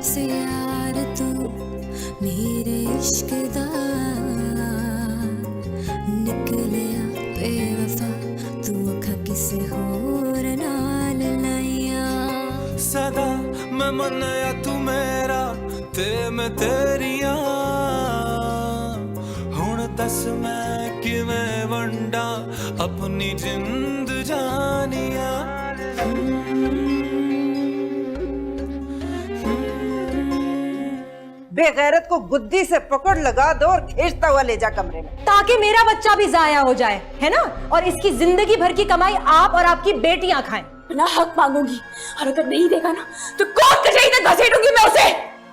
से यार तू मेरे इश्क दा निकलिया बेवफा तू अखा किसे होर नाल लाइया। सदा मैं मन्या तू मेरा ते मैं तेरिया, हुण दस मैं किवें वंडा अपनी जिंद जानिया। बेगैरत को गुद्दी से पकड़ लगा दो और खींचता हुआ ले जा कमरे में, ताकि मेरा बच्चा भी जाया हो जाए, है ना? और इसकी जिंदगी भर की कमाई आप और आपकी बेटियां खाएं। अपना हक मांगूंगी और अगर नहीं देगा ना तो कोर्ट कचहरी तक घसीटूंगी मैं उसे।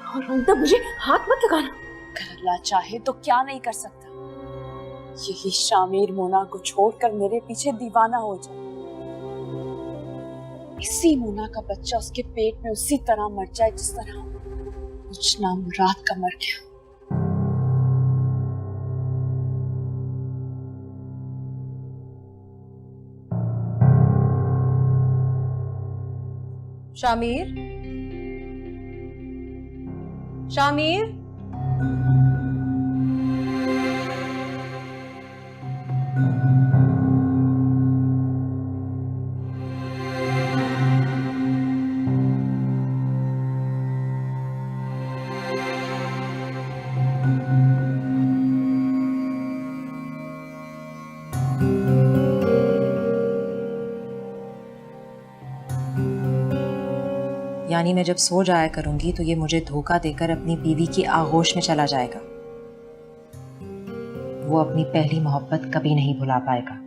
और अंत मुझे हाथ मत लगाना, अगर अल्लाह चाहे तो क्या नहीं कर सकता। यही शामिर मोना को छोड़कर मेरे पीछे दीवाना हो जाए, इसी मोना का बच्चा उसके पेट में उसी तरह मर जाए जिस तरह कुछ नाम रात का मर गया। शामिर, शामिर, यानी मैं जब सो जाया करूंगी तो ये मुझे धोखा देकर अपनी बीवी की आगोश में चला जाएगा। वो अपनी पहली मोहब्बत कभी नहीं भुला पाएगा।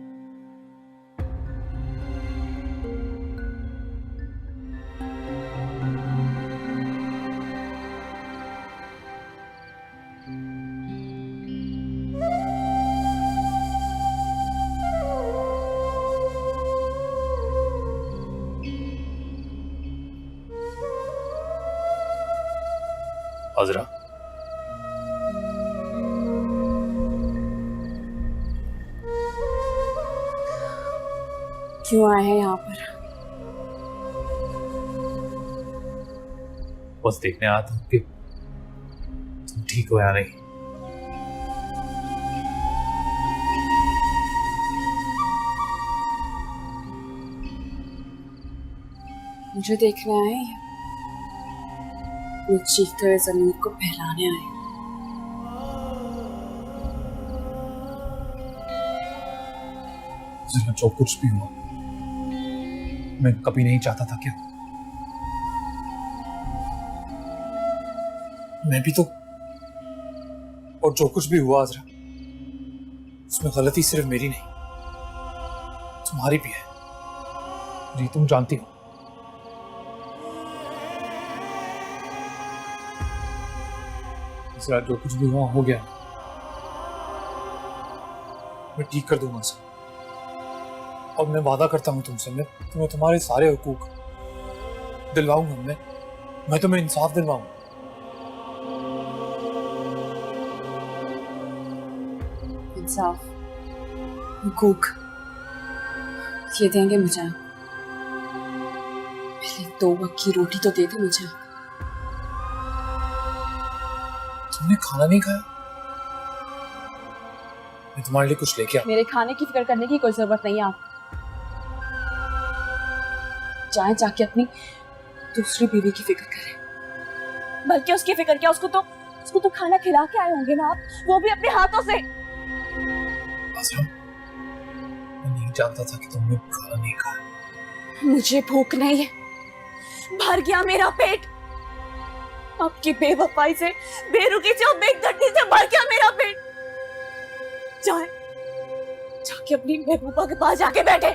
अज़रा, क्यों आए हैं यहाँ पर? बस देखने आया था कि तुम ठीक हो या नहीं। मुझे देखने आए हैं, मुझे चीखते हुए जमीन को फैलाने आए। जो कुछ भी हुआ मैं कभी नहीं चाहता था क्या मैं भी तो, और जो कुछ भी हुआ अज़रा उसमें गलती सिर्फ मेरी नहीं तुम्हारी भी है। जी तुम जानती हो अज़रा, जो कुछ भी हुआ हो गया, मैं ठीक कर दूंगा सर। और मैं वादा करता हूं तुमसे, मैं तुम्हें तुम्हारे सारे हुकूक दिलवाऊंगा। मैं तुम्हें इंसाफ दिलवाऊंगा। इंसाफ, हुकूक ये देंगे मुझे? पहले 2 वक्त की रोटी तो दे दे मुझे। तुमने खाना नहीं खाया? मैं तुम्हारे लिए कुछ लेके आया। मेरे खाने की फिक्र करने की कोई जरूरत नहीं है आप जाए जाके अपनी दूसरी बीवी की फिक्र करें। बल्कि उसकी फिक्र क्या, उसको तो खाना खिला के आए होंगे ना आप, वो भी अपने हाथों से। मैं नहीं जानता था कि तुमने खाना नहीं खाया। मुझे भूख नहीं है, भर गया मेरा पेट। आपकी बेवफाई से, बेरुखी से और बेदर्दी से भर गया मेरा पेट। जाके अपनी महबूबा के पास जाके बैठे,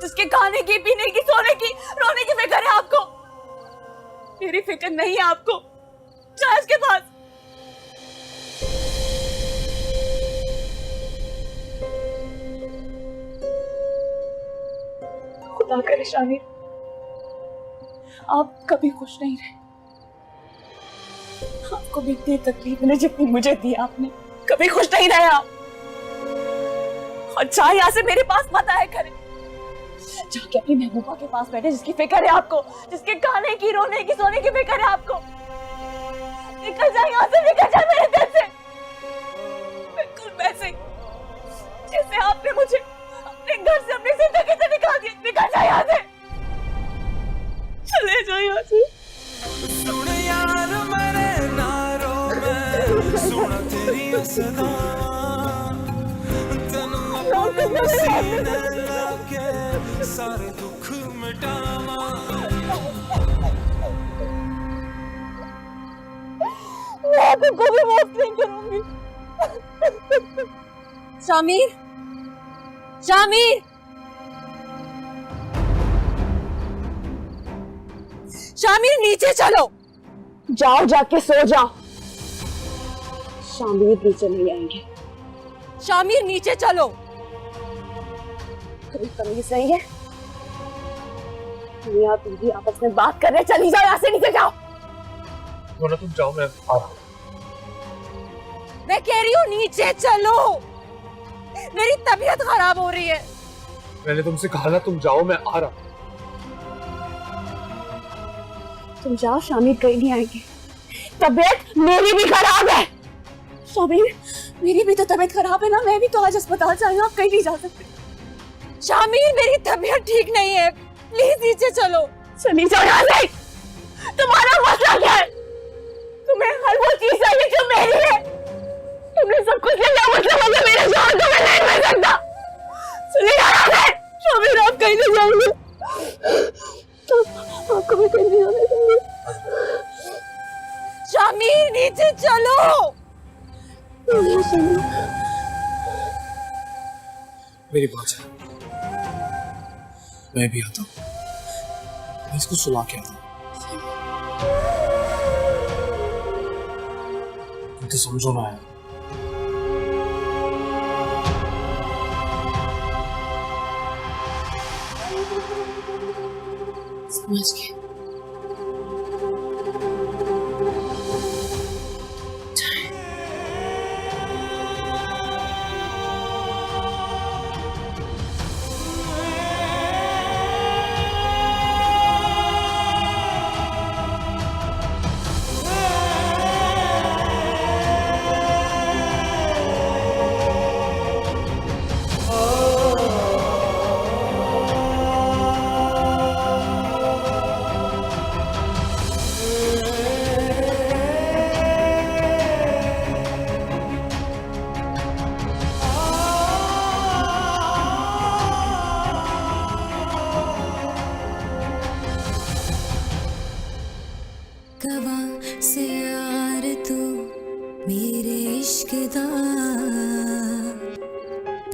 जिसके खाने की, पीने की, सोने की, रोने की फिक्र है आपको। मेरी फिक्र नहीं है आपको। जाए उसके पास। खुदा करे शामिर आप कभी खुश नहीं रहे। आपको भी इतनी तकलीफ मिले जितनी मुझे दी आपने, कभी खुश नहीं रहे आप। और चाहे यहाँ से मेरे पास मत आया करें, जाके अपनी महबूबा के पास बैठे जिसकी फिक्र है आपको, जिसके खाने की, रोने की, सोने की फिक्र है आपको। निकल जा यहाँ से, निकल जा मेरे दिल से। बिल्कुल वैसे ही जैसे आपने मुझे अपने घर से, अपनी जिंदगी से निकाल दिया। निकल जा यहाँ से, चले जाओ यहाँ से। सुन यार मेरे नारों में सुन तेरी सदा, तेनू अपने सीने लाके सारे दुख मिटावा। मैं तुमको भी माफ नहीं करूंगी। शामिर, शामिर, शामिर नीचे चलो। जाओ, जाके सो जाओ। शामिर नीचे नहीं आएंगे। शामिर नीचे चलो। तुम्हें तमीज नहीं है? मियां बीवी आपस में बात कर रहे, चली जाओ यहाँ से, नीचे जाओ। मोना तुम जाओ, मैं आ रहा हूं। मैं कह रही हूँ नीचे चलो, मेरी तबीयत खराब हो रही है। मैंने तुमसे कहा ना तुम जाओ, मैं आ रहा हूं। तुम जाओ, शामिर कहीं नहीं आएंगे। तबीयत मेरी भी खराब है। शामिर, मेरी भी तो तबीयत खराब है ना, मैं भी तो आज अस्पताल से आई हूँ, आप कहीं नहीं जा सकते। शामिर मेरी तबीयत ठीक नहीं है, प्लीज नीचे चलो। चली जाओ यहाँ से। तुम्हारा मसला क्या है? तुम्हें हर वो चीज चाहिए जो मेरी है। तुमने सब कुछ ले लिया, मतलब अगर मेरे जोर तो मैं नहीं मिल सकता। चली जाओ यहाँ से। शामिर आप कहीं नहीं जाओगे, आपको मैं कहीं नहीं जाने दूंगी। शामिर नीचे चलो। मेरी बात है, मैं भी आता हूँ, मैं इसको सुला के आता हूँ। तुम तो समझो ना यार। समझ गए। कवा से यार तू मेरे इश्क दा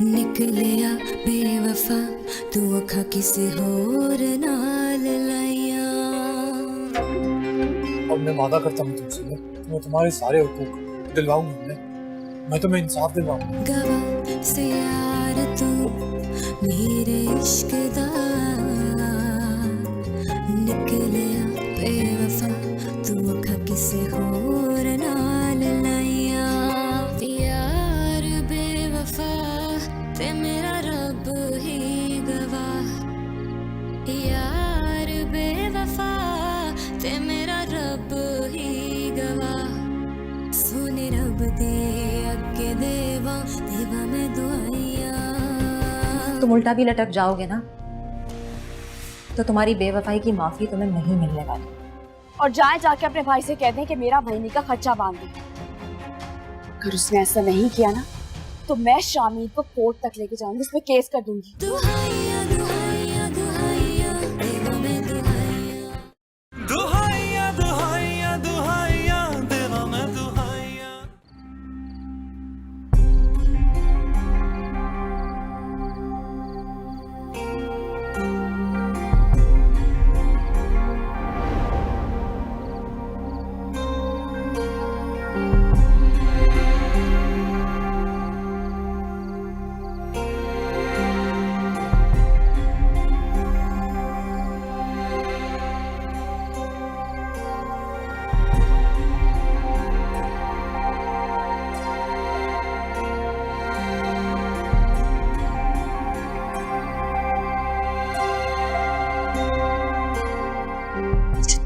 निकलिया बेवफा, तू अखा किसे होर नाल लाइया। अब मैं वादा करता हूँ तुमसे, मैं तुम्हारे सारे हुकूक दिलवाऊंगा। मैं तुम्हें इंसाफ दिलवाऊंगा। गवा से यार तू मेरे इश्क दा निकलिया बेवफा, तू अखा किसे होर नाल लाइया। यार बेवफा ते मेरा रब ही गवाह, यार बेवफा ते मेरा रब ही गवाह। सोने रब दे अगे देवा देवा मैं दुआइया। तुम उल्टा भी लटक जाओगे ना तो तुम्हारी बेवफाई की माफी तुम्हें नहीं मिलने वाली। और जाए जाके अपने भाई से कह दें कि मेरा महीने का खर्चा बांध दे। अगर उसने ऐसा नहीं किया ना तो मैं शामिर को कोर्ट तक लेके जाऊंगी, उसमें केस कर दूंगी। दुहाइया दुहाइया दुहाइया देवा मैं दुहाइया। दुहाइया दुहाइया दुहाइया देवा मैं दुहाइया।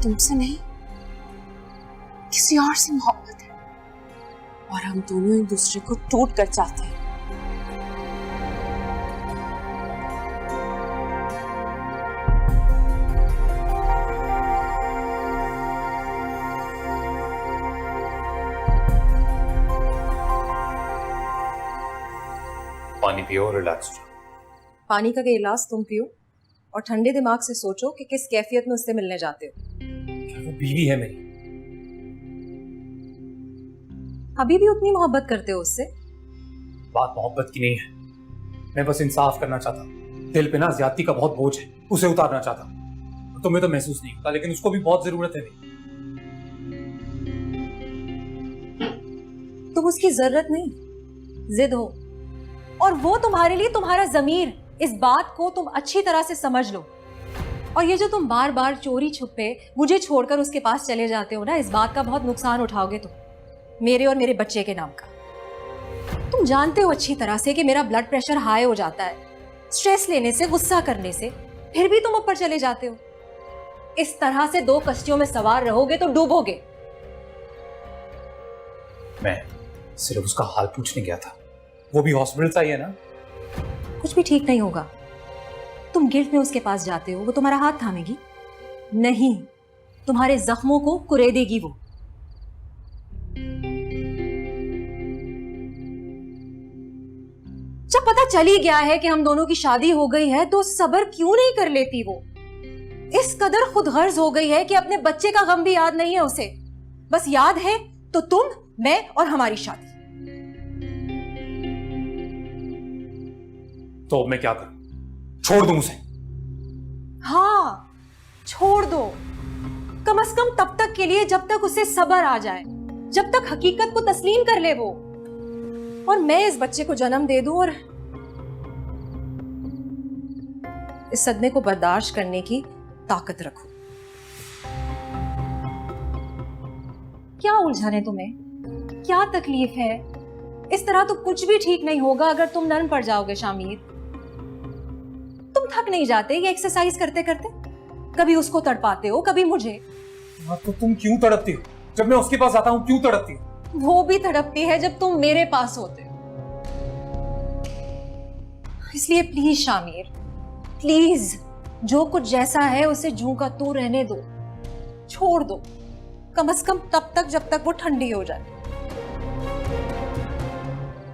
तुमसे नहीं, किसी और से मोहब्बत है और हम दोनों एक दूसरे को टूट कर चाहते हैं। पानी पियो और रिलैक्स हो जाओ। पानी का गिलास तुम पियो और ठंडे दिमाग से सोचो कि किस कैफियत में उससे मिलने जाते हो। क्या वो बीवी है मेरी? अभी भी उतनी मोहब्बत करते हो उससे? बात मोहब्बत की नहीं है, मैं बस इंसाफ करना चाहता हूँ। दिल पे ना ज्यादती का बहुत बोझ है, उसे उतारना चाहता हूँ। तुम्हें तो महसूस नहीं होता, लेकिन उसको भी बहुत जरूरत है मेरी। तुम उसकी जरूरत नहीं, जिद हो, और वो तुम्हारे लिए तुम्हारा जमीर। इस बात को तुम अच्छी तरह से समझ लो। और ये जो तुम बार बार चोरी छुपे मुझे छोड़कर उसके पास चले जाते हो ना, इस बात का बहुत नुकसान उठाओगे तुम, मेरे और मेरे बच्चे के नाम का। तुम जानते हो अच्छी तरह से कि मेरा ब्लड प्रेशर हाई हो जाता है स्ट्रेस लेने से, गुस्सा करने से, फिर भी तुम ऊपर चले जाते हो। इस तरह से दो कश्तियों में सवार रहोगे तो डूबोगे। मैं सिर्फ उसका हाल पूछने गया था, वो भी हॉस्पिटल से ही है ना। कुछ भी ठीक नहीं होगा। तुम गिल्ट में उसके पास जाते हो, वो तुम्हारा हाथ थामेगी नहीं, तुम्हारे जख्मों को कुरेदेगी वो। जब पता चल ही गया है कि हम दोनों की शादी हो गई है तो सब्र क्यों नहीं कर लेती वो? इस कदर खुदगर्ज हो गई है कि अपने बच्चे का गम भी याद नहीं है उसे। बस याद है तो तुम, मैं और हमारी शादी। तो अब मैं क्या करूं? छोड़ दूं उसे? हाँ, छोड़ दो, कम से कम तब तक के लिए जब तक उसे सब्र आ जाए, जब तक हकीकत को तस्लीम कर ले वो, और मैं इस बच्चे को जन्म दे दूं और इस सदमे को बर्दाश्त करने की ताकत रखूं। क्या उलझन है तुम्हें? क्या तकलीफ है? इस तरह तो कुछ भी ठीक नहीं होगा अगर तुम नरम पड़ जाओगे शामिर। तुम थक नहीं जाते ये एक्सरसाइज करते करते? कभी उसको तड़पाते हो, कभी मुझे। तो तुम क्यों तड़पती हो? जब मैं उसके पास आता हूं क्यों तड़पती हो? वो भी तड़पती है जब तुम मेरे पास होते हो। इसलिए प्लीज शामिर, प्लीज, जो कुछ जैसा है उसे जूं का तू रहने दो, छोड़ दो, कम से कम तब तक जब तक वो ठंडी हो जाए।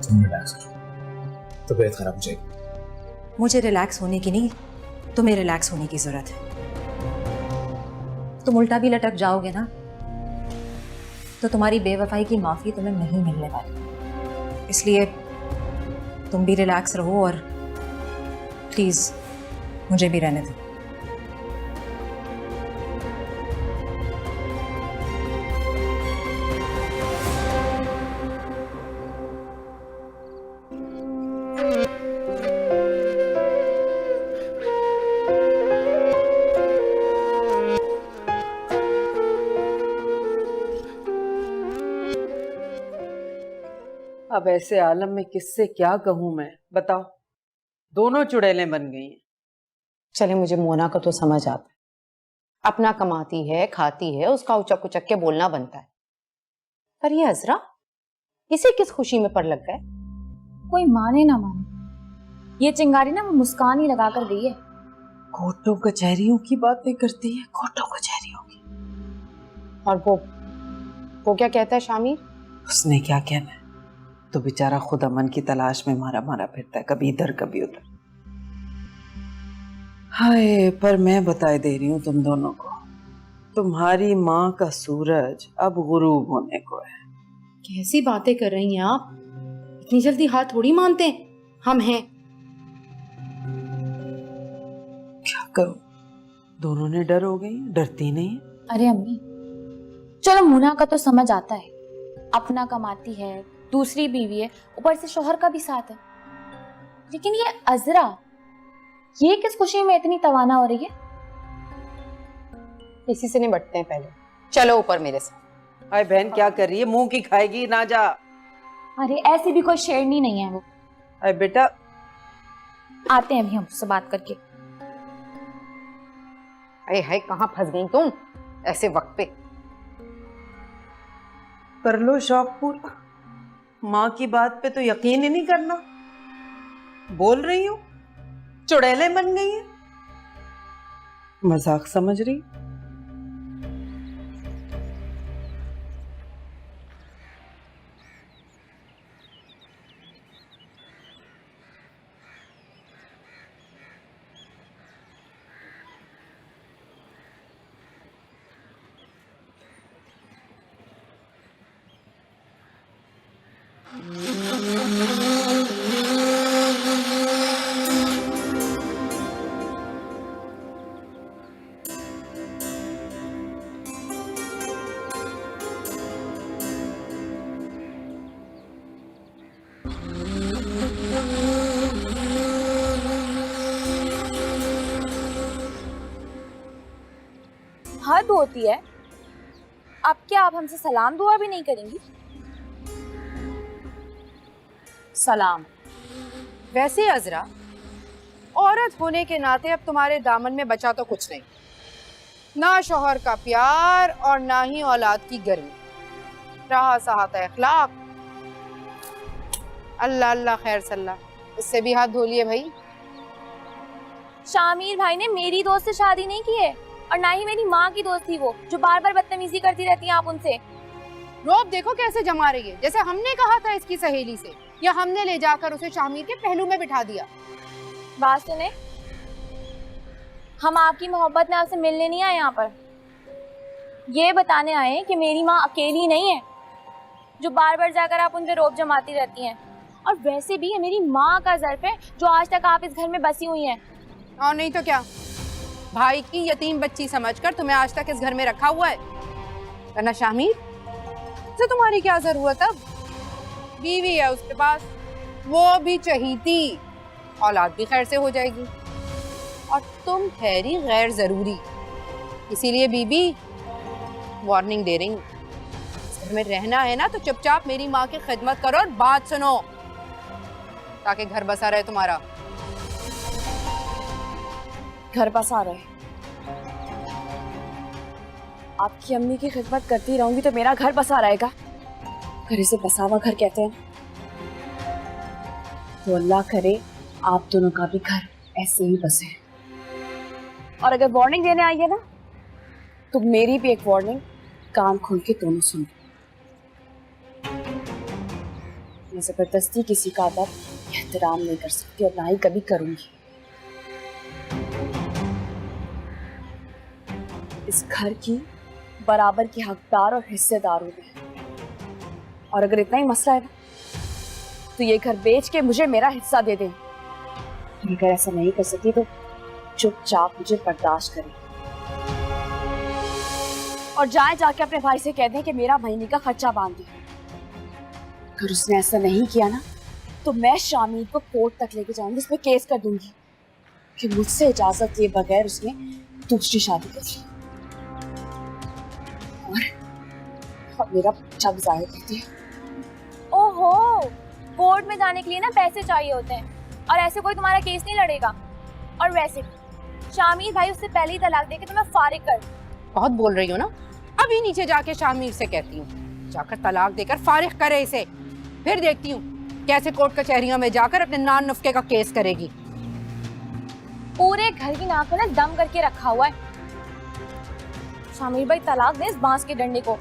तुम रिलैक्स हो, तबीयत खराब हो जाएगी। मुझे रिलैक्स होने की नहीं, तुम्हें रिलैक्स होने की जरूरत है। तुम उल्टा भी लटक जाओगे ना तो तुम्हारी बेवफाई की माफी तुम्हें नहीं मिलने वाली। इसलिए तुम भी रिलैक्स रहो और प्लीज मुझे भी रहने दो। अब ऐसे आलम में किससे क्या कहूं मैं, बताओ। दोनों चुड़ैलें बन गई हैं। चले, मुझे मोना का तो समझ आता है, अपना कमाती है, खाती है, उसका उचक उचक के बोलना बनता है। पर ये अजरा, इसे किस खुशी में पड़ लग गए? कोई माने ना माने, ये चिंगारी ना वो मुस्कान ही लगा कर गई है। कोर्टों कचहरियों की बातें करती है, कोर्टों कचहरियों की। और वो क्या कहता है शामिर? उसने क्या कहना है, तो बेचारा खुद अमन की तलाश में मारा मारा फिरता है, कभी इधर कभी उधर। हाय, पर मैं बताए दे रही हूँ तुम दोनों को, तुम्हारी माँ का सूरज अब गुरूब होने को है। कैसी बातें कर रही हैं आप? इतनी जल्दी हाथ थोड़ी मानते हैं, हम हैं। क्या करूं, दोनों ने डर हो गई, डरती नहीं। अरे अम्मी, चलो मुना का तो समझ आता है, अपना कमाती है, दूसरी बीवी है, ऊपर से शोहर का भी साथ है। लेकिन ये अजरा, ये किस खुशी में इतनी तवाना हो रही है? इसी से निपटते हैं पहले, चलो ऊपर मेरे साथ। हाय बहन, क्या कर रही है, मुंह की खाएगी ना जा। अरे ऐसी भी कोई शेरनी नहीं है वो। अरे बेटा, आते हैं अभी हम उससे बात करके। अरे हाय, कहाँ फंस गई तुम ऐसे वक्त पे? कर लो शौक पूरा। माँ की बात पे तो यकीन ही नहीं करना। बोल रही हूँ चुड़ैले बन गई है। मजाक समझ रही? हद होती है। अब क्या आप हमसे सलाम दुआ भी नहीं करेंगी? सलाम। वैसे अजरा, औरत होने के नाते अब तुम्हारे दामन में बचा तो कुछ नहीं, ना शौहर का प्यार और ना ही औलाद की गर्मी, रहा सहात अखलाक। अल्लाह अल्लाह खैर सल्ला, इससे भी हाथ धो लिए भाई। शामिर भाई ने मेरी दोस्त से शादी नहीं की है और ना ही मेरी माँ की दोस्त थी वो, जो बार बार बदतमीजी करती रहती हैं आप उनसे। रोब देखो कैसे जमा रही है, जैसे हमने कहा था इसकी सहेली से, या हमने ले जाकर उसे शामिर के पहलू में बिठा दिया। बात सुने, हम आपकी मोहब्बत में आपसे मिलने नहीं आए यहाँ पर, ये बताने आए कि मेरी माँ अकेली नहीं है जो बार बार जाकर आप उन पे रोब जमाती रहती हैं। और वैसे भी ये मेरी माँ का ज़र्फ है जो आज तक आप इस घर में बसी हुई हैं। और नहीं तो क्या, भाई की यतीम बच्ची समझकर तुम्हें आज तक इस घर में रखा हुआ है। वरना शामिर से तुम्हारी क्या जरूरत? अब बीवी है उसके पास, वो भी चहीती, औलाद भी खैर से हो जाएगी। और तुम ठहरी गैर जरूरी, इसीलिए बीबी वार्निंग दे रही हूँ, इस घर में रहना है ना तो चुपचाप मेरी माँ की खिदमत करो और बात सुनो, ताकि घर बसा रहे तुम्हारा। घर बसा रहे, आपकी अम्मी की खिदमत करती रहूंगी तो मेरा घर बसा रहेगा। घर इसे बसावा घर कहते हैं। तो अल्लाह करे आप दोनों का भी घर ऐसे ही बसे। और अगर वार्निंग देने आई है ना, तो मेरी भी एक वार्निंग कान खोल के दोनों सुन। मैं जबरदस्ती किसी का अदब एहतराम नहीं कर सकती और ना ही कभी करूंगी। इस घर की बराबर की हकदार और हिस्सेदार हूं मैं। और अगर इतना ही मसला है ना, तो ये घर बेच के मुझे मेरा हिस्सा दे दें। अगर ऐसा नहीं कर सकती तो चुपचाप मुझे बर्दाश्त करें और जाए जाके अपने भाई से कह दें कि मेरा महीने का खर्चा बांध दे। अगर उसने ऐसा नहीं किया ना, तो मैं शामिर को कोर्ट तक लेके जाऊंगी, उस पर केस कर दूंगी कि मुझसे इजाजत लिए बगैर उसने दूसरी शादी कर ली और मेरा बच्चा भी जाहिर करती है। ओहो, कोर्ट में जाने के लिए ना पैसे चाहिए होते हैं और ऐसे कोई तुम्हारा केस नहीं लड़ेगा। और वैसे शामिर भाई उससे पहले ही तलाक देके तुम्हें फारिग कर। बहुत बोल रही हो ना, अभी नीचे जाके शामिर से कहती हूँ जाकर तलाक देकर फारिग करे इसे, फिर देखती हूँ कैसे कोर्ट कचहरियों में जाकर अपने नान नुफ्के का केस करेगी। पूरे घर की नाक में ना दम करके रखा हुआ है। शामिर भाई तलाक दे इस बांस के डंडे को,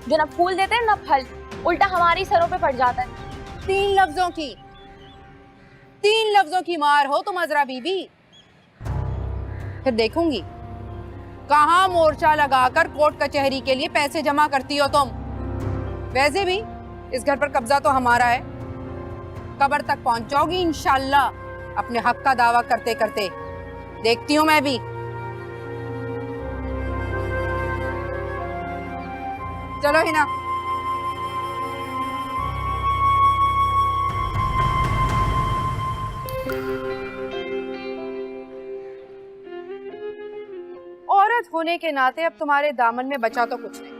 जो ना फूल देते हैं ना फल, उल्टा हमारी सरों पे पड़ जाता है। 3 लफ्जों की मार हो तुम अजरा बीबी। फिर देखूंगी कहाँ मोर्चा लगाकर कोर्ट कचहरी के लिए पैसे जमा करती हो तुम। वैसे भी इस घर पर कब्जा तो हमारा है, कब्र तक पहुंचोगी इंशाल्लाह अपने हक का दावा करते करते। देखती हूँ मैं भी। चलो हिना। औरत होने के नाते अब तुम्हारे दामन में बचा तो कुछ नहीं,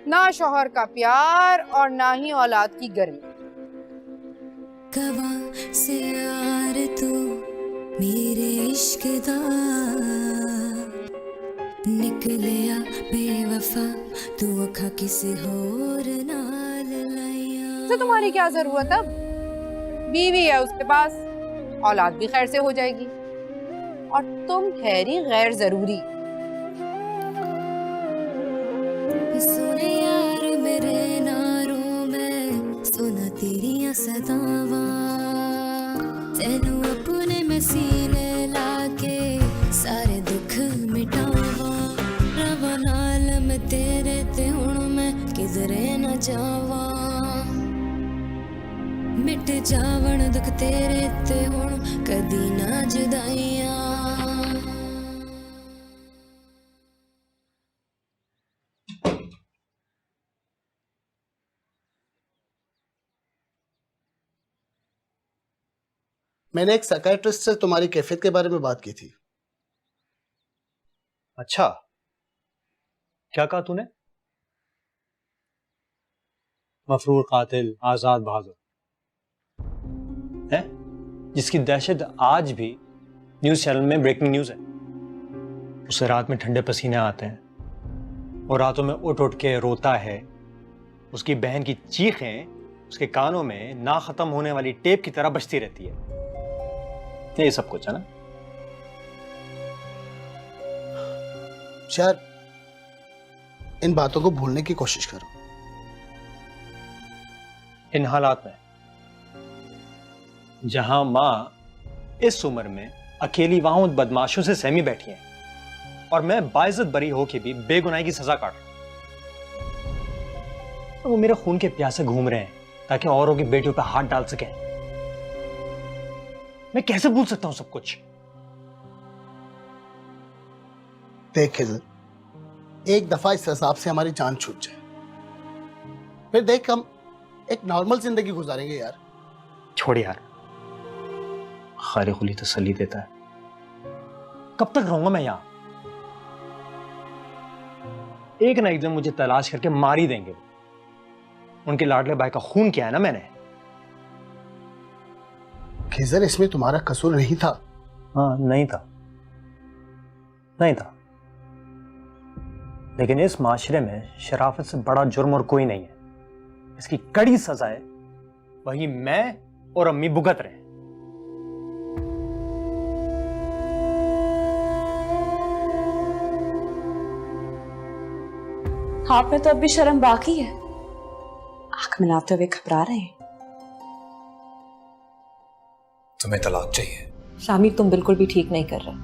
ना शौहर का प्यार और ना ही औलाद की गर्मी। कबा से यार तू मेरे इश्क दा निकलिया बेवफा तू अखा किसी होर नाल लाइया। तो तुम्हारी क्या जरूरत अब, बीवी है उसके पास, औलाद भी खैर से हो जाएगी, और तुम ठहरी गैर जरूरी। सुने यार मेरे नारों में सुना तेरिया सदावा, तेनू अपने में सीने लाके सारे दुख मिटावा। रवा नाल मैं तेरे ते हुण मैं किधरे न जावा, मिट जावण दुख तेरे ते हुण कदी ना जुदाइयां। मैंने एक साइकियाट्रिस्ट से तुम्हारी कैफियत के बारे में बात की थी। अच्छा, क्या कहा तूने? मफरूर कातिल आजाद बहादुर है, जिसकी दहशत आज भी न्यूज चैनल में ब्रेकिंग न्यूज है। उसे रात में ठंडे पसीने आते हैं और रातों में उठ उठ के रोता है। उसकी बहन की चीखें उसके कानों में ना खत्म होने वाली टेप की तरह बजती रहती है। ये सब कुछ है ना? यार, इन बातों को भूलने की कोशिश करो। इन हालात में जहां मां इस उम्र में अकेली वहां उन बदमाशों से सहमी बैठी है और मैं बाइज्जत बरी होके भी बेगुनाही की सजा काट रहा हूं, तो वो मेरे खून के प्यासे घूम रहे हैं ताकि औरों की बेटियों पर हाथ डाल सकें। मैं कैसे भूल सकता हूं सब कुछ? देख खिज़र, एक दफा इस हिसाब से हमारी जान छूट जाए, फिर देख हम एक नॉर्मल जिंदगी गुजारेंगे यार। छोड़ यार, खालिकुली तसल्ली देता है। कब तक रहूंगा मैं यहां? एक ना एक दिन मुझे तलाश करके मार ही देंगे। उनके लाडले भाई का खून किया है ना मैंने। खिज़र, इसमें तुम्हारा कसूर नहीं था। हाँ, नहीं था, नहीं था, लेकिन इस माशरे में शराफत से बड़ा जुर्म और कोई नहीं है। इसकी कड़ी सजाए वही मैं और अम्मी भुगत रहे। आप में तो अब भी शर्म बाकी है, आंख मिलाते हुए घबरा रहे हैं। तुम्हें तलाक चाहिए? शामिर, तुम बिल्कुल भी ठीक नहीं कर रहे,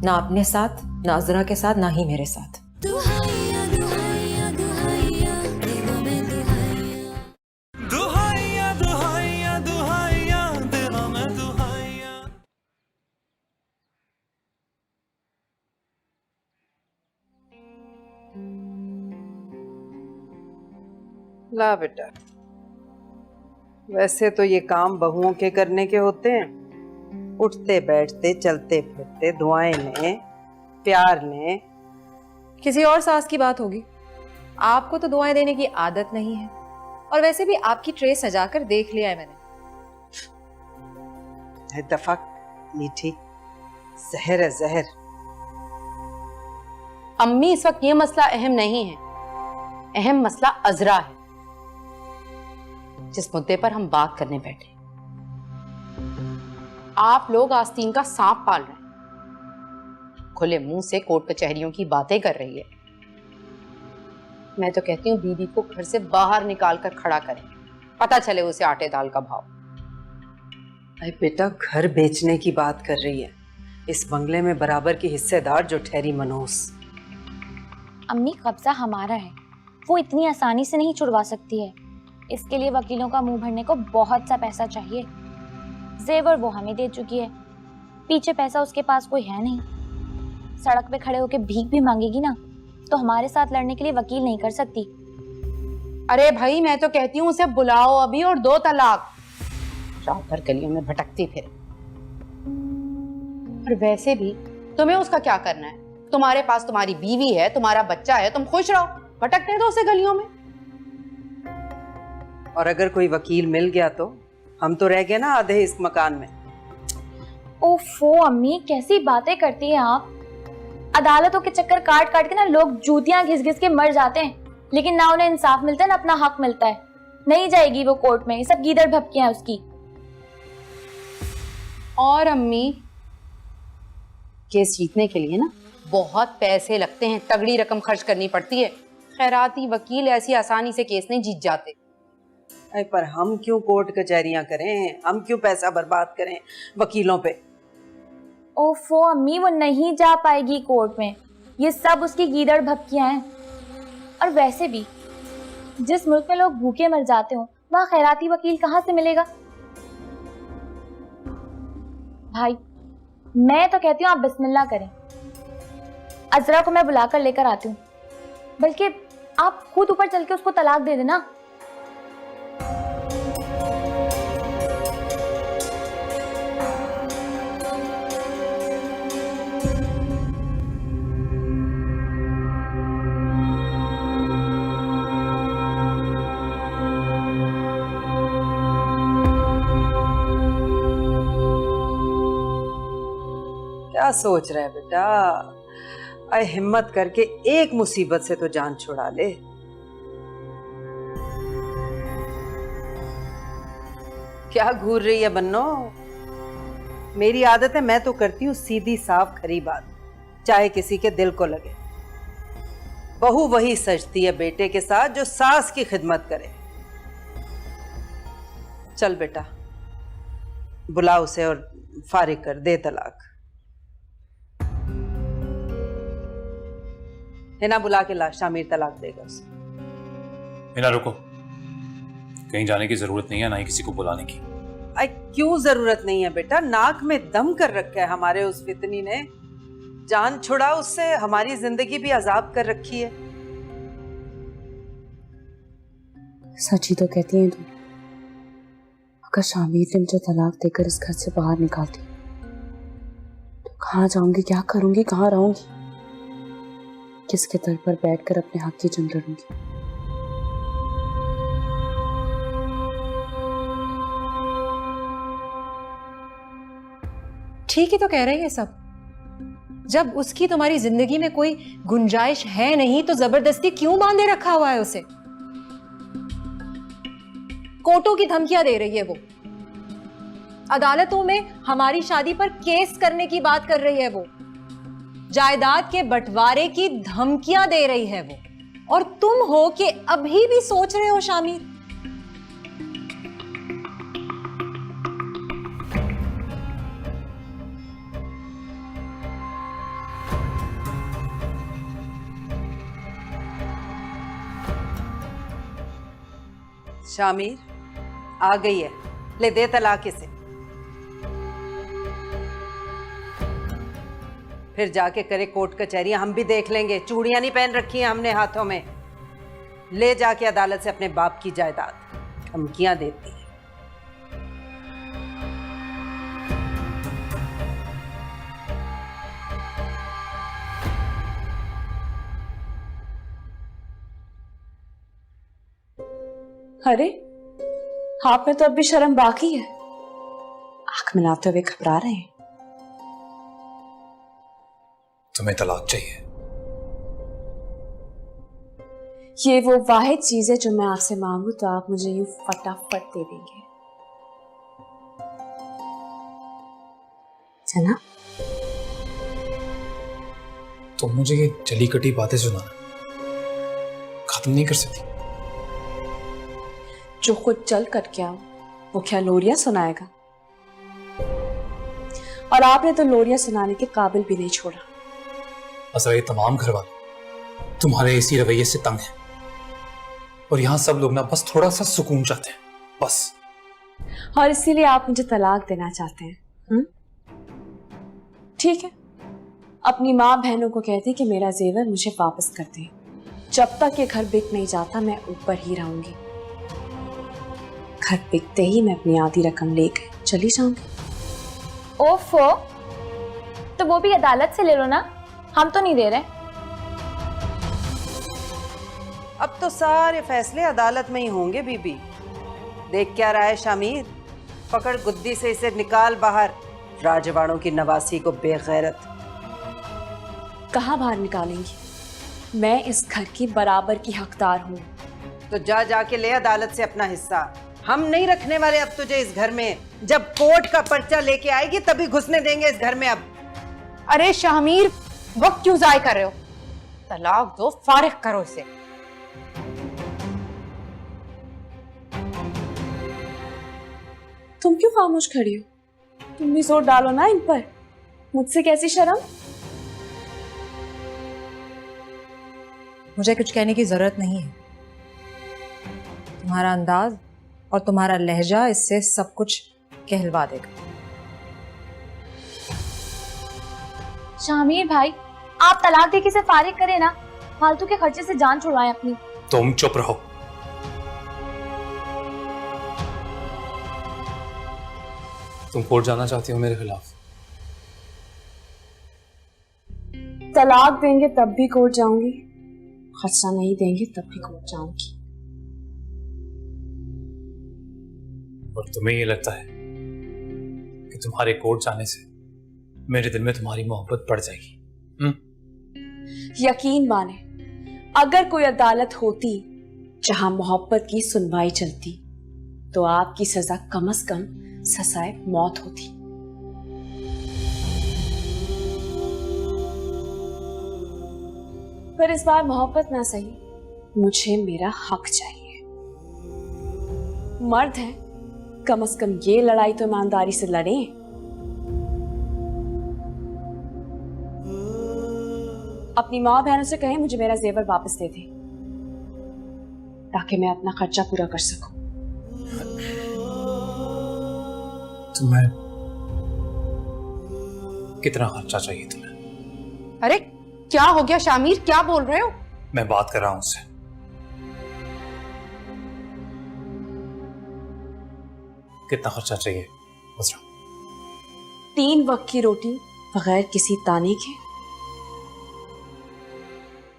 ना अपने साथ, ना अजरा के साथ, ना ही मेरे साथ। दुहाइया दुहाइया दुहाइया देवा में दुहाइया, दुहाइया दुहाइया दुहाइया देवा में दुहाइया। ला बेटा, वैसे तो ये काम बहुओं के करने के होते हैं। उठते बैठते चलते फिरते दुआएं लें, प्यार लें। किसी और सास की बात होगी, आपको तो दुआएं देने की आदत नहीं है। और वैसे भी आपकी ट्रे सजाकर देख लिया है मैंने। इत्तेफाक मीठी, जहर है जहर। अम्मी, इस वक्त ये मसला अहम नहीं है, अहम मसला अजरा है, जिस मुद्दे पर हम बात करने बैठे। आप लोग आस्तीन का सांप पाल रहे हैं, खुले मुंह से कोर्ट कचहरियों की बातें कर रही है। मैं तो कहती हूँ बीवी को घर से बाहर निकाल कर खड़ा करें, पता चले उसे आटे दाल का भाव। अरे बेटा, घर बेचने की बात कर रही है, इस बंगले में बराबर की हिस्सेदार जो ठहरी मनोस। अम्मी, कब्जा हमारा है, वो इतनी आसानी से नहीं छुड़वा सकती है। इसके लिए वकीलों का मुंह भरने को बहुत सा पैसा चाहिए। जेवर वो हमें दे चुकी है, पीछे पैसा उसके पास कोई है नहीं। सड़क पे खड़े होके भीख भी मांगेगी ना, तो हमारे साथ लड़ने के लिए वकील नहीं कर सकती। अरे भाई, मैं तो कहती हूँ उसे बुलाओ अभी और दो तलाक। रात भर गलियों में भटकती फिरे। और वैसे भी तुम्हें उसका क्या करना है? तुम्हारे पास तुम्हारी बीवी है, तुम्हारा बच्चा है, तुम खुश रहो, भटकने दो उसे गलियों में। और अगर कोई वकील मिल गया तो हम तो रह गए ना आधे इस मकान में। ओफो अम्मी, कैसी बातें करती हैं आप। अदालतों के चक्कर काट काट के ना लोग जूतियां घिस घिस के मर जाते हैं, लेकिन ना उन्हें इंसाफ मिलता है ना अपना हक मिलता है। नहीं जाएगी वो कोर्ट में, ये सब गीदड़ भपकियां हैं उसकी। और अम्मी, केस जीतने के लिए ना बहुत पैसे लगते हैं, तगड़ी रकम खर्च करनी पड़ती है। खैराती वकील ऐसी आसानी से केस नहीं जीत जाते। अरे पर हम क्यों कोर्ट कचहरियां करें, हम क्यों पैसा बर्बाद करें वकीलों पे। ओफो अम्मी, वो नहीं जा पाएगी कोर्ट में, ये सब उसकी गीदड़ भपकियां हैं। और वैसे भी जिस मुल्क में लोग भूखे मर जाते हो वहां खैराती वकील कहाँ से मिलेगा? भाई मैं तो कहती हूँ आप बिस्मिल्लाह करें। अजरा को मैं बुलाकर लेकर आती हूँ, बल्कि आप खुद ऊपर चल के उसको तलाक दे देना। क्या सोच रहा है बेटा? अरे हिम्मत करके एक मुसीबत से तो जान छुड़ा ले। क्या घूर रही है बन्नो? मेरी आदत है, मैं तो करती हूँ सीधी साफ खरी बात, चाहे किसी के दिल को लगे। बहू वही सजती है बेटे के साथ जो सास की खिदमत करे। चल बेटा, बुला उसे और फारिग कर दे तलाक। हिना बुला के ला, शामिर तलाक देगा उसे। हिना रुको, कहीं जाने की जरूरत नहीं है, ना ही किसी को बुलाने की। आई क्यों जरूरत नहीं है बेटा? नाक में दम कर रखा है हमारे उस फितनी ने। जान छुड़ा उससे, हमारी जिंदगी भी अजाब कर रखी है। सच ही तो कहती हैं तुम। अगर शामिर ने मुझे तलाक देकर इस घर से बाहर निकाल दी तो कहाँ जाऊंगी, क्या करूंगी, कहाँ रहूंगी, किसके दर पर बैठकर अपने हक की जंग लड़ूंगी? ठीक ही तो कह रही है सब। जब उसकी तुम्हारी जिंदगी में कोई गुंजाइश है नहीं तो जबरदस्ती क्यों बांधे रखा हुआ है उसे? कोर्टों की धमकियां दे रही है वो, अदालतों में हमारी शादी पर केस करने की बात कर रही है वो, जायदाद के बंटवारे की धमकियां दे रही है वो, और तुम हो कि अभी भी सोच रहे हो शामिर। शामिर आ गई है, ले दे तलाक इसे। फिर जाके करे कोर्ट कचहरियां, हम भी देख लेंगे। चूड़ियां नहीं पहन रखी हैं हमने हाथों में। ले जाके अदालत से अपने बाप की जायदाद। धमकियां देती है। अरे आप में तो अब भी शर्म बाकी है, आंख मिलाते हुए घबरा रहे हैं। तुम्हें तलाक चाहिए? ये वो वाहिद चीज है जो मैं आपसे मांगू तो आप मुझे यूं फटाफट दे देंगे, है ना? तुम मुझे ये जली कटी बातें सुनाना खत्म नहीं कर सकती? जो खुद चल कर क्या वो क्या लोरियां सुनाएगा? और आपने तो लोरियां सुनाने के काबिल भी नहीं छोड़ा। असरा ये तमाम घर वाले तुम्हारे इसी रवैये से तंग हैं, और यहाँ सब लोग ना बस थोड़ा सा सुकून चाहते हैं, बस। और इसीलिए आप मुझे तलाक देना चाहते हैं? ठीक है, अपनी माँ बहनों को कहती कि मेरा जेवर मुझे वापस कर दें। जब तक ये घर बिक नहीं जाता मैं ऊपर ही रहूंगी। घर बिकते ही मैं अपनी आधी रकम लेकर चली जाऊंगी। ओफो, तो वो भी अदालत से ले लो ना, हम तो नहीं दे रहे। अब तो सारे फैसले अदालत में ही होंगे बीबी। देख क्या रहा है शामिर? पकड़ गुद्दी से इसे निकाल बाहर, राजवाड़ों की नवासी को बेगैरत। कहाँ बाहर निकालेंगी? मैं इस घर की बराबर की हकदार हूँ। तो जा जाके ले अदालत से अपना हिस्सा। हम नहीं रखने वाले अब तुझे इस घर में। जब कोर्ट का पर्चा लेके आएगी तभी घुसने देंगे इस घर में। अब अरे शामीर, वक्त क्यों जाया कर रहे हो? तलाक दो, फारिग करो इसे। तुम क्यों खामोश खड़ी हो? तुम भी जोर डालो ना इन पर। मुझसे कैसी शर्म? मुझे कुछ कहने की जरूरत नहीं है। तुम्हारा अंदाज और तुम्हारा लहजा इससे सब कुछ कहलवा देगा। शामीर भाई, आप तलाक देके से फारिग करें ना, फालतू के खर्चे से जान छुड़वाएं अपनी। तुम चुप रहो। तुम कोर्ट जाना चाहती हो मेरे खिलाफ? तलाक देंगे तब भी कोर्ट जाऊंगी, खर्चा नहीं देंगे तब भी कोर्ट जाऊंगी। और तुम्हें ये लगता है कि तुम्हारे कोर्ट जाने से मेरे दिल में तुम्हारी मोहब्बत बढ़ जाएगी? यकीन माने, अगर कोई अदालत होती जहां मोहब्बत की सुनवाई चलती तो आपकी सजा कम से कम सजाए मौत होती। पर इस बार मोहब्बत ना सही, मुझे मेरा हक चाहिए। मर्द है, कम से कम ये लड़ाई तो ईमानदारी से लड़ें। अपनी माँ बहनों से कहें मुझे मेरा जेवर वापस दे दे, ताकि मैं अपना खर्चा पूरा कर सकूं। तुम्हें कितना खर्चा चाहिए तुम्हें? अरे क्या हो गया शामीर, क्या बोल रहे हो? मैं बात कर रहा हूं उससे। कितना खर्चा चाहिए अज़रा? 3 वक्त की रोटी बगैर किसी ताने के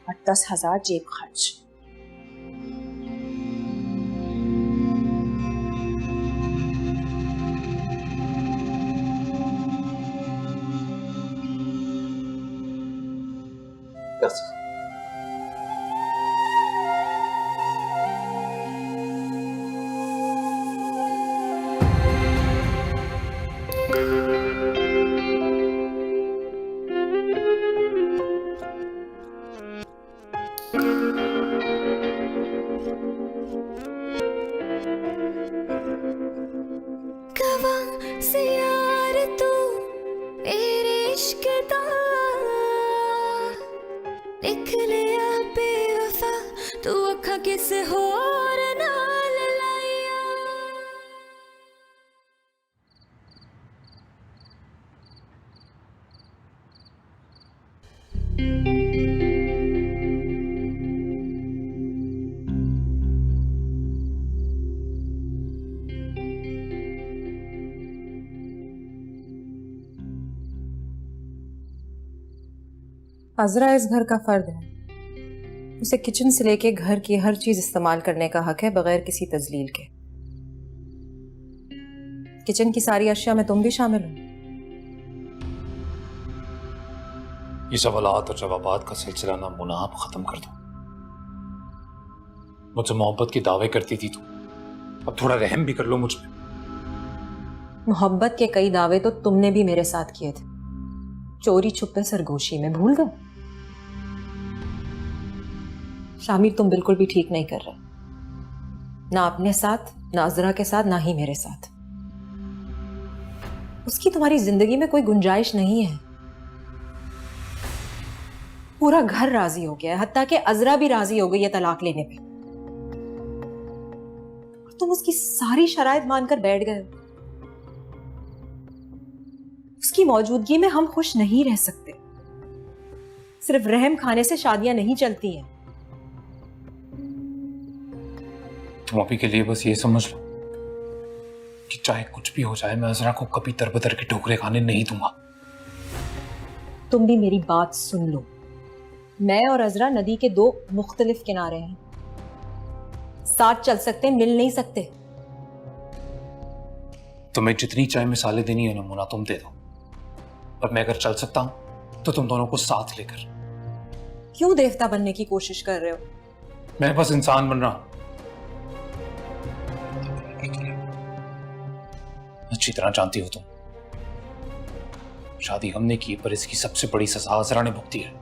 और 10,000 जेब खर्च। से यार तू मेरे इश्क दा लिख लिया बेवफा, तू अखा किसे होर नाल लाया। अज़रा इस घर का फर्द है। उसे किचन से लेके घर की हर चीज इस्तेमाल करने का हक है, बगैर किसी तजलील के। किचन की सारी अशिया में तुम भी शामिल हो। ये सवालात और जवाबात का सिलसिला ना मुनाब खत्म कर दो। मुझसे मोहब्बत की दावे करती थी तू, अब थोड़ा रहम भी कर लो मुझ पे। मोहब्बत के कई दावे तो तुमने भी मेरे साथ किए थे, चोरी छुपे सरगोशी में। भूल गए? शामिर, तुम बिल्कुल भी ठीक नहीं कर रहे, ना अपने साथ, ना अज़रा के साथ, ना ही मेरे साथ। उसकी तुम्हारी जिंदगी में कोई गुंजाइश नहीं है। पूरा घर राजी हो गया है, हत्ता कि अज़रा भी राजी हो गई है तलाक लेने पे। तुम उसकी सारी शराइत मानकर बैठ गए। उसकी मौजूदगी में हम खुश नहीं रह सकते। सिर्फ रहम खाने से शादियां नहीं चलती हैं। तुम अभी के लिए बस ये समझ लो कि चाहे कुछ भी हो जाए, मैं अज़रा को कभी दरबदर के ठोकरे खाने नहीं दूंगा। तुम भी मेरी बात सुन लो। मैं और अज़रा नदी के 2 मुख्तलिफ किनारे हैं। साथ चल सकते, मिल नहीं सकते। तुम्हें जितनी चाहे मिसालें देनी है ना मुना, तुम दे दो, पर मैं अगर चल सकता हूं तो तुम दोनों को साथ लेकर। क्यों देवता बनने की कोशिश कर रहे हो? मैं बस इंसान बन रहा हूं। अच्छी तरह जानती हो तुम, शादी हमने की पर इसकी सबसे बड़ी सजा अज़रा ने भुगती है।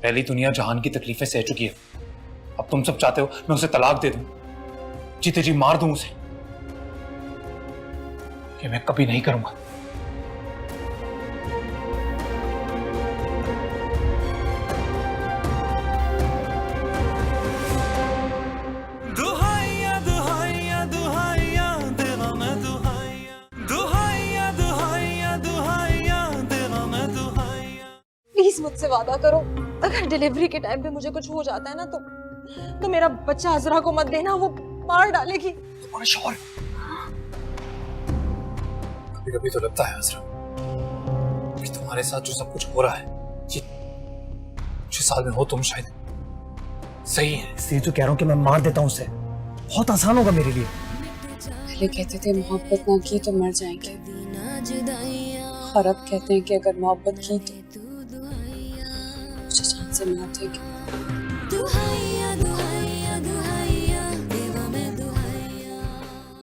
पहली दुनिया जहान की तकलीफें सह चुकी है, अब तुम सब चाहते हो मैं उसे तलाक दे दूं, जीते जी मार दूं उसे। कि मैं कभी नहीं करूंगा। दुहाइया दुहाइया दुहाइया देना मैं दुहाइया, दुहाइया दुहाइया दुहाइया देना मैं दुहाइया। प्लीज मुझसे वादा करो, अगर डिलीवरी के टाइम पे मुझे कुछ हो जाता है ना तो मेरा बच्चा अज़रा को मत देना, वो मार डालेगी। तुम्हारा शौहर कभी कभी तो लगता है अज़रा कि तुम्हारे साथ जो सब कुछ हो रहा है ये 6 साल में हो तुम शायद सही है। इसलिए तो कह रहा हूँ कि मैं मार देता हूँ उसे, बहुत आसान होगा मेरे लिए। पहले कहते थे मोहब्बत ना की तो मर जाएंगे, और अब कहते हैं कि अगर मोहब्बत की तो जान से मौत है।